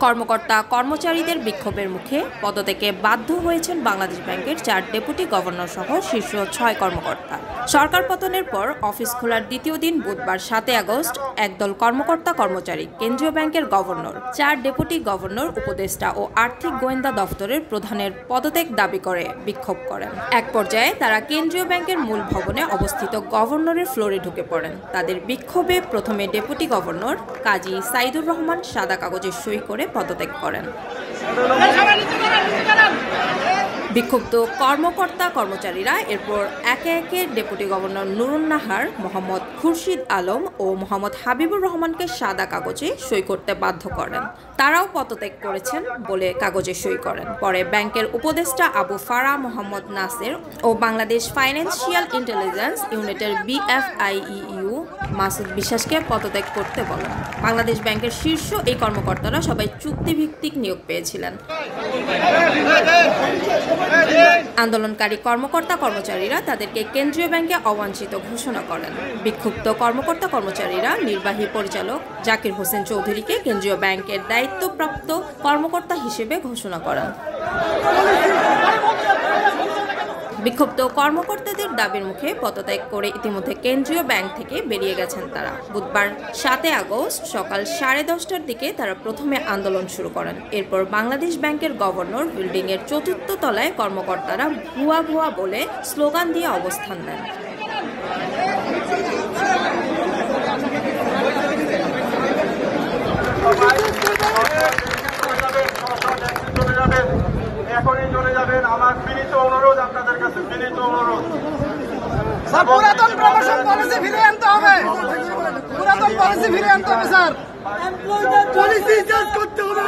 কর্মকর্তা কর্মচারীদের বিক্ষোভের মুখে পদত্যাগে বাধ্য হয়েছেন বাংলাদেশ ব্যাংকের 4 ডেপুটি গভর্নর সহ শীর্ষ 6 কর্মকর্তা। সরকার পতনের পর অফিস খোলার দ্বিতীয় দিন বুধবার 7 আগস্ট একদল কর্মকর্তা কর্মচারী কেন্দ্রীয় ব্যাংকের গভর্নর, 4 ডেপুটি গভর্নর, উপদেষ্টা ও আর্থিক গোয়েন্দা দফতরের প্রধানের পদত্যাগ দাবি করে বিক্ষোভ করেন। এক পর্যায়ে তারা কেন্দ্রীয় ব্যাংকের মূল ভবনে অবস্থিত গভর্নরের ফ্লোরে ঢুকে পড়েন। তাদের বিক্ষোভে প্রথমে ডেপুটি গভর্নর কাজী সাইদুর রহমান সাদা কাগজে সই করে পদত্যাগ করেন। বিক্ষুব্ধ কর্মকর্তা কর্মচারীরা এরপর একে একে ডেপুটি গভর্নর নুরুন নাহার, মোহাম্মদ খুরশিদ আলম ও মোহাম্মদ হাবিবুর রহমানকে সাদা কাগজে সই করতে বাধ্য করেন। তারাও পদত্যাগ করেছেন বলে কাগজে সই করেন। পরে ব্যাংকের উপদেষ্টা আবু ফারা মোহাম্মদ নাসের ও বাংলাদেশ ফাইন্যান্সিয়াল ইন্টেলিজেন্স ইউনিটের BFIEU মাসুদ বিশ্বাসকে পদত্যাগ করতে বলেন। বাংলাদেশ ব্যাংকের শীর্ষ এই কর্মকর্তারা সবাই চুক্তিভিত্তিক নিয়োগ পেয়েছিলেন। আন্দোলনকারী কর্মকর্তা কর্মচারীরা তাদেরকে কেন্দ্রীয় ব্যাংকে অবাঞ্ছিত ঘোষণা করেন। বিক্ষুব্ধ কর্মকর্তা কর্মচারীরা নির্বাহী পরিচালক জাকির হোসেন চৌধুরীকে কেন্দ্রীয় ব্যাংকের দায়িত্বপ্রাপ্ত কর্মকর্তা হিসেবে ঘোষণা করেন। বিক্ষুব্ধ কর্মকর্তাদের দাবির মুখে পদত্যাগ করে ইতিমধ্যে কেন্দ্রীয় ব্যাংক থেকে বেরিয়ে গেছেন তারা। বুধবার 7 আগস্ট সকাল 10:30টার দিকে তারা প্রথমে আন্দোলন শুরু করেন। এরপর বাংলাদেশ ব্যাংকের গভর্নর বিল্ডিংয়ের 4র্থ তলায় কর্মকর্তারা ভুয়া ভুয়া বলে স্লোগান দিয়ে অবস্থান নেন। এখনই চলে যাবেন, আমার বিনীত অনুরোধ আপনাদের কাছে, বিনীত অনুরোধ। পুরাতন প্রমোশন পলিসি ফিরে আনতে হবে, পুরাতন পলিসি ফিরে আনতে হবে স্যার, পলিসি চেঞ্জ করতে হবে।